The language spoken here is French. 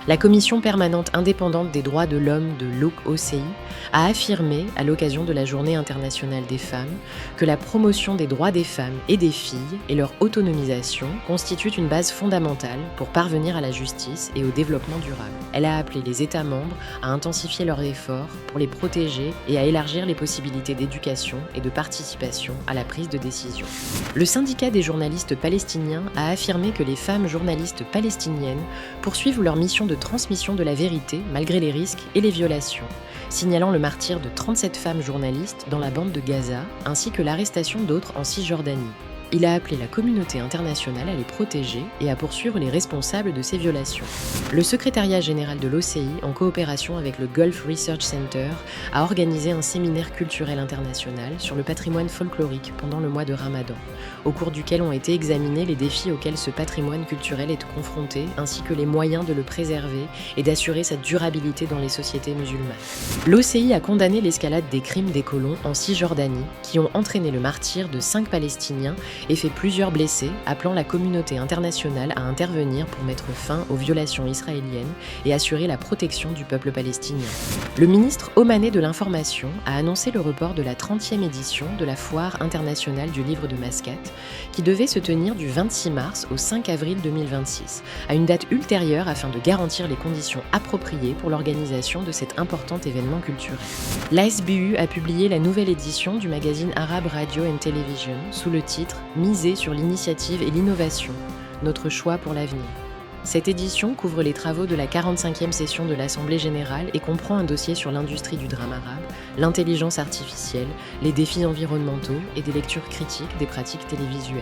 La Commission permanente indépendante des droits de l'homme de l'OCI a affirmé, à l'occasion de la Journée internationale des femmes, que la promotion des droits des femmes et des filles et leur autonomisation constituent une base fondamentale pour parvenir à la justice et au développement durable. Elle a appelé les États membres à intensifier leurs efforts pour les protéger et à élargir les possibilités d'éducation et de participation à la prise de décision. Le syndicat des journalistes palestiniens a affirmé que les femmes journalistes palestiniennes poursuivent leur mission de transmission de la vérité malgré les risques et les violations, signalant le martyre de 37 femmes journalistes dans la bande de Gaza ainsi que l'arrestation d'autres en Cisjordanie. Il a appelé la communauté internationale à les protéger et à poursuivre les responsables de ces violations. Le secrétariat général de l'OCI, en coopération avec le Gulf Research Center, a organisé un séminaire culturel international sur le patrimoine folklorique pendant le mois de Ramadan, au cours duquel ont été examinés les défis auxquels ce patrimoine culturel est confronté, ainsi que les moyens de le préserver et d'assurer sa durabilité dans les sociétés musulmanes. L'OCI a condamné l'escalade des crimes des colons en Cisjordanie, qui ont entraîné le martyre de 5 Palestiniens et fait plusieurs blessés, appelant la communauté internationale à intervenir pour mettre fin aux violations israéliennes et assurer la protection du peuple palestinien. Le ministre omanais de l'Information a annoncé le report de la 30e édition de la Foire internationale du livre de Mascate, qui devait se tenir du 26 mars au 5 avril 2026, à une date ultérieure afin de garantir les conditions appropriées pour l'organisation de cet important événement culturel. L'ASBU a publié la nouvelle édition du magazine Arab Radio and Television sous le titre « Miser sur l'initiative et l'innovation, notre choix pour l'avenir ». Cette édition couvre les travaux de la 45e session de l'Assemblée générale et comprend un dossier sur l'industrie du drame arabe, l'intelligence artificielle, les défis environnementaux et des lectures critiques des pratiques télévisuelles.